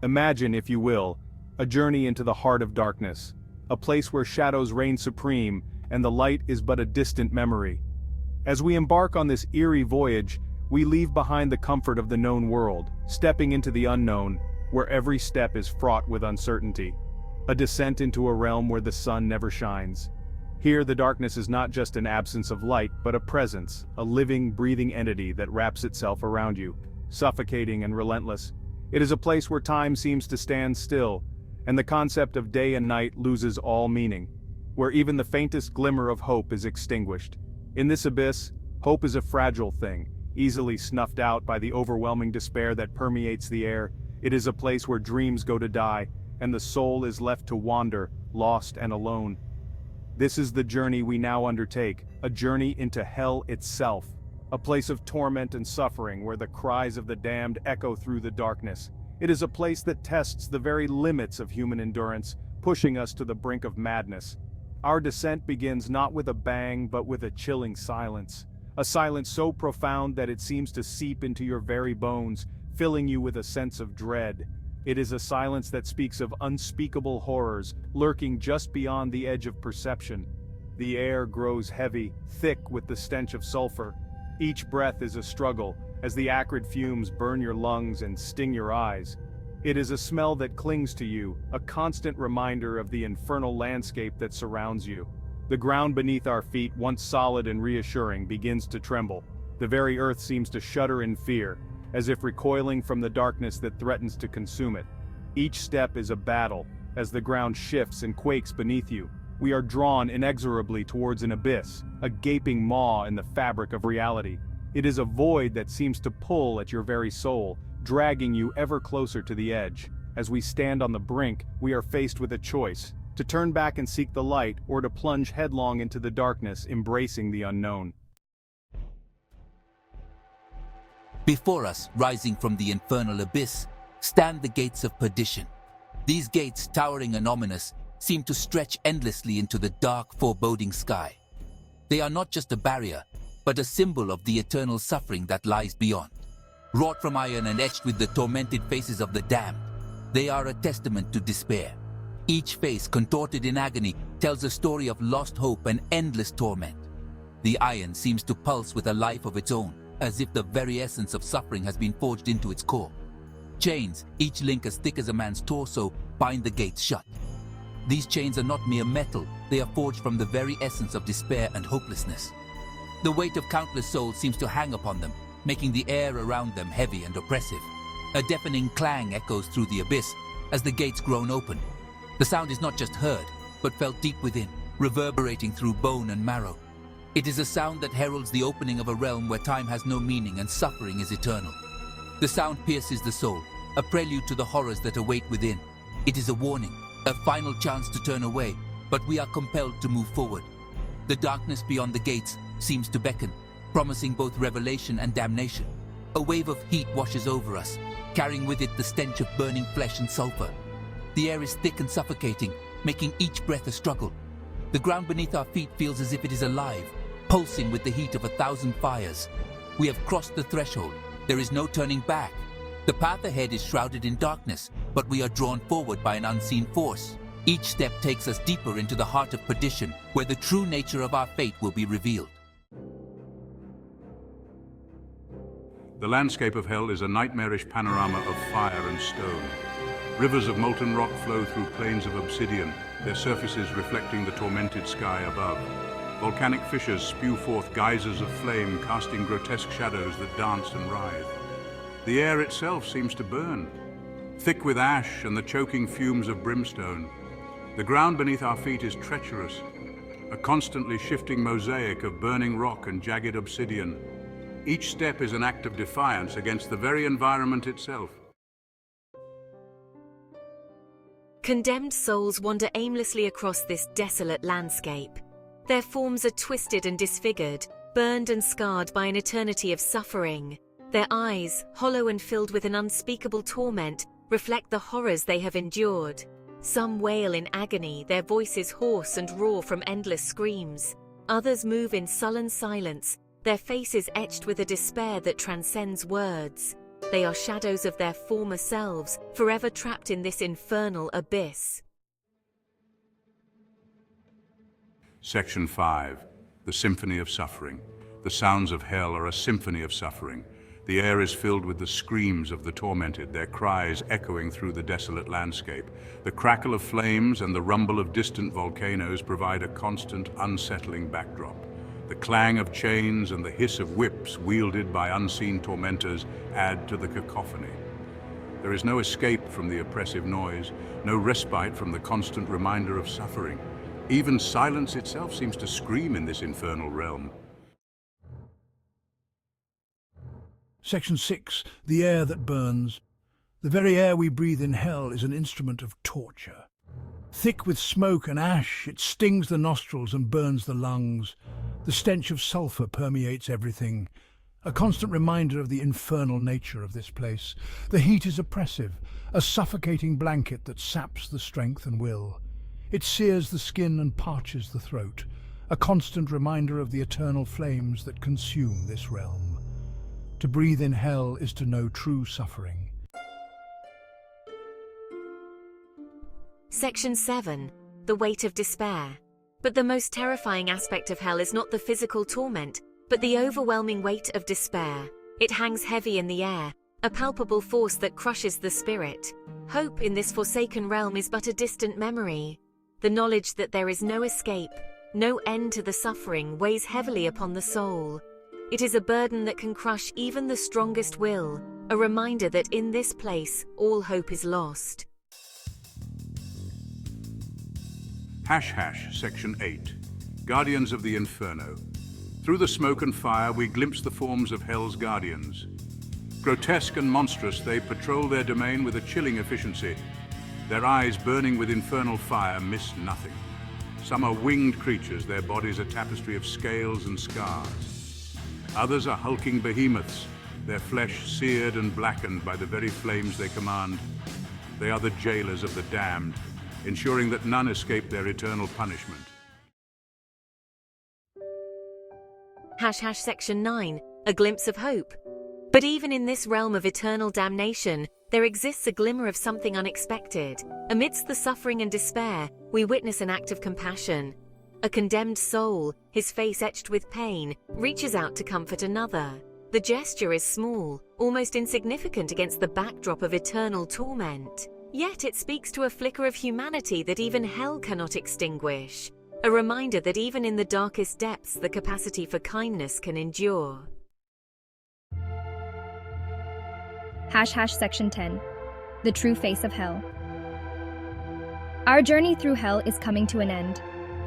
Imagine, if you will, a journey into the heart of darkness, a place where shadows reign supreme and the light is but a distant memory. As we embark on this eerie voyage, we leave behind the comfort of the known world, stepping into the unknown, where every step is fraught with uncertainty. A descent into a realm where the sun never shines. Here the darkness is not just an absence of light, but a presence, a living, breathing entity that wraps itself around you, suffocating and relentless. It is a place where time seems to stand still, and the concept of day and night loses all meaning, where even the faintest glimmer of hope is extinguished. In this abyss, hope is a fragile thing, easily snuffed out by the overwhelming despair that permeates the air. It is a place where dreams go to die, and the soul is left to wander, lost and alone. This is the journey we now undertake, a journey into hell itself, a place of torment and suffering where the cries of the damned echo through the darkness. It is a place that tests the very limits of human endurance, pushing us to the brink of madness. Our descent begins not with a bang but with a chilling silence, a silence so profound that it seems to seep into your very bones, filling you with a sense of dread. It is a silence that speaks of unspeakable horrors, lurking just beyond the edge of perception. The air grows heavy, thick with the stench of sulfur. Each breath is a struggle, as the acrid fumes burn your lungs and sting your eyes. It is a smell that clings to you, a constant reminder of the infernal landscape that surrounds you. The ground beneath our feet, once solid and reassuring, begins to tremble. The very earth seems to shudder in fear, as if recoiling from the darkness that threatens to consume it. Each step is a battle, as the ground shifts and quakes beneath you. We are drawn inexorably towards an abyss, a gaping maw in the fabric of reality. It is a void that seems to pull at your very soul, dragging you ever closer to the edge. As we stand on the brink, we are faced with a choice: to turn back and seek the light, or to plunge headlong into the darkness, embracing the unknown. Before us, rising from the infernal abyss, stand the Gates of Perdition. These gates, towering and ominous, seem to stretch endlessly into the dark, foreboding sky. They are not just a barrier, but a symbol of the eternal suffering that lies beyond. Wrought from iron and etched with the tormented faces of the damned, they are a testament to despair. Each face, contorted in agony, tells a story of lost hope and endless torment. The iron seems to pulse with a life of its own, as if the very essence of suffering has been forged into its core. Chains, each link as thick as a man's torso, bind the gates shut. These chains are not mere metal, they are forged from the very essence of despair and hopelessness. The weight of countless souls seems to hang upon them, making the air around them heavy and oppressive. A deafening clang echoes through the abyss as the gates groan open. The sound is not just heard, but felt deep within, reverberating through bone and marrow. It is a sound that heralds the opening of a realm where time has no meaning and suffering is eternal. The sound pierces the soul, a prelude to the horrors that await within. It is a warning, a final chance to turn away, but we are compelled to move forward. The darkness beyond the gates seems to beckon, promising both revelation and damnation. A wave of heat washes over us, carrying with it the stench of burning flesh and sulfur. The air is thick and suffocating, making each breath a struggle. The ground beneath our feet feels as if it is alive, pulsing with the heat of 1,000 fires. We have crossed the threshold. There is no turning back. The path ahead is shrouded in darkness, but we are drawn forward by an unseen force. Each step takes us deeper into the heart of perdition, where the true nature of our fate will be revealed. The landscape of hell is a nightmarish panorama of fire and stone. Rivers of molten rock flow through plains of obsidian, their surfaces reflecting the tormented sky above. Volcanic fissures spew forth geysers of flame, casting grotesque shadows that dance and writhe. The air itself seems to burn, thick with ash and the choking fumes of brimstone. The ground beneath our feet is treacherous, a constantly shifting mosaic of burning rock and jagged obsidian. Each step is an act of defiance against the very environment itself. Condemned souls wander aimlessly across this desolate landscape. Their forms are twisted and disfigured, burned and scarred by an eternity of suffering. Their eyes, hollow and filled with an unspeakable torment, reflect the horrors they have endured. Some wail in agony, their voices hoarse and raw from endless screams. Others move in sullen silence, their faces etched with a despair that transcends words. They are shadows of their former selves, forever trapped in this infernal abyss. Section 5. The Symphony of Suffering. The sounds of hell are a symphony of suffering. The air is filled with the screams of the tormented, their cries echoing through the desolate landscape. The crackle of flames and the rumble of distant volcanoes provide a constant, unsettling backdrop. The clang of chains and the hiss of whips wielded by unseen tormentors add to the cacophony. There is no escape from the oppressive noise, no respite from the constant reminder of suffering. Even silence itself seems to scream in this infernal realm. Section 6. The air that burns. The very air we breathe in hell is an instrument of torture. Thick with smoke and ash, it stings the nostrils and burns the lungs. The stench of sulfur permeates everything, a constant reminder of the infernal nature of this place. The heat is oppressive, a suffocating blanket that saps the strength and will. It sears the skin and parches the throat, a constant reminder of the eternal flames that consume this realm. To breathe in hell is to know true suffering. Section 7. The weight of despair. But the most terrifying aspect of hell is not the physical torment, but the overwhelming weight of despair. It hangs heavy in the air, a palpable force that crushes the spirit. Hope in this forsaken realm is but a distant memory. The knowledge that there is no escape, no end to the suffering weighs heavily upon the soul. It is a burden that can crush even the strongest will, a reminder that in this place all hope is lost. Section 8. Guardians of the Inferno. Through the smoke and fire we glimpse the forms of hell's guardians. Grotesque and monstrous, they patrol their domain with a chilling efficiency. Their eyes, burning with infernal fire, miss nothing. Some are winged creatures, their bodies a tapestry of scales and scars. Others are hulking behemoths, their flesh seared and blackened by the very flames they command. They are the jailers of the damned, ensuring that none escape their eternal punishment. Section 9. A glimpse of hope. But even in this realm of eternal damnation, there exists a glimmer of something unexpected. Amidst the suffering and despair, we witness an act of compassion. A condemned soul, his face etched with pain, reaches out to comfort another. The gesture is small, almost insignificant against the backdrop of eternal torment. Yet it speaks to a flicker of humanity that even hell cannot extinguish. A reminder that even in the darkest depths, the capacity for kindness can endure. Section 10. The true face of hell. Our journey through hell is coming to an end.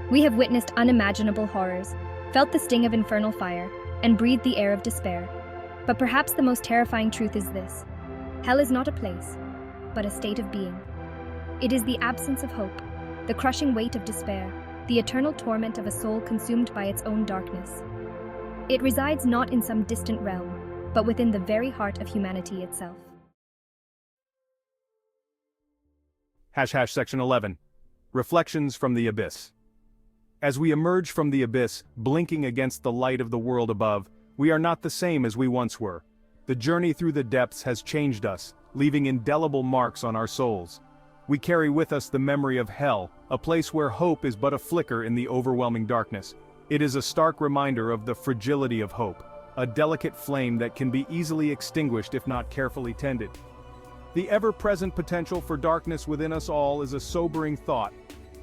We have witnessed unimaginable horrors, felt the sting of infernal fire, and breathed the air of despair. But perhaps the most terrifying truth is this: hell is not a place, but a state of being. It is the absence of hope, the crushing weight of despair, the eternal torment of a soul consumed by its own darkness. It resides not in some distant realm, but within the very heart of humanity itself. Section 11. Reflections from the Abyss. As we emerge from the abyss, blinking against the light of the world above, we are not the same as we once were. The journey through the depths has changed us, leaving indelible marks on our souls. We carry with us the memory of hell, a place where hope is but a flicker in the overwhelming darkness. It is a stark reminder of the fragility of hope, a delicate flame that can be easily extinguished if not carefully tended. The ever-present potential for darkness within us all is a sobering thought,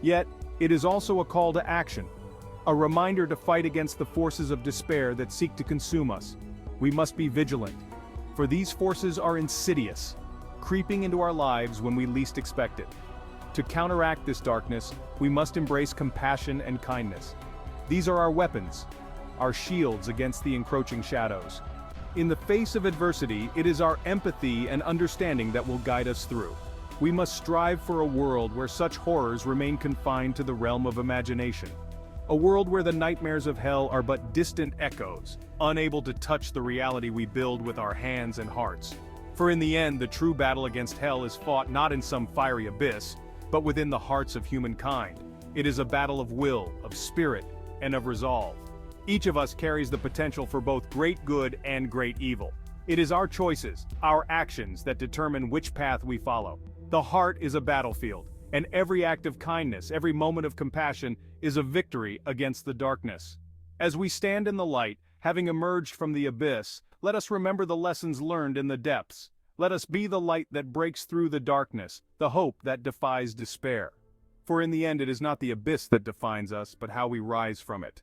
yet it is also a call to action, a reminder to fight against the forces of despair that seek to consume us. We must be vigilant, for these forces are insidious, creeping into our lives when we least expect it. To counteract this darkness, we must embrace compassion and kindness. These are our weapons, our shields against the encroaching shadows. In the face of adversity, it is our empathy and understanding that will guide us through. We must strive for a world where such horrors remain confined to the realm of imagination. A world where the nightmares of hell are but distant echoes, unable to touch the reality we build with our hands and hearts. For in the end, the true battle against hell is fought not in some fiery abyss, but within the hearts of humankind. It is a battle of will, of spirit, and of resolve. Each of us carries the potential for both great good and great evil. It is our choices, our actions that determine which path we follow. The heart is a battlefield, and every act of kindness, every moment of compassion is a victory against the darkness. As we stand in the light, having emerged from the abyss, let us remember the lessons learned in the depths. Let us be the light that breaks through the darkness, the hope that defies despair. For in the end it is not the abyss that defines us, but how we rise from it.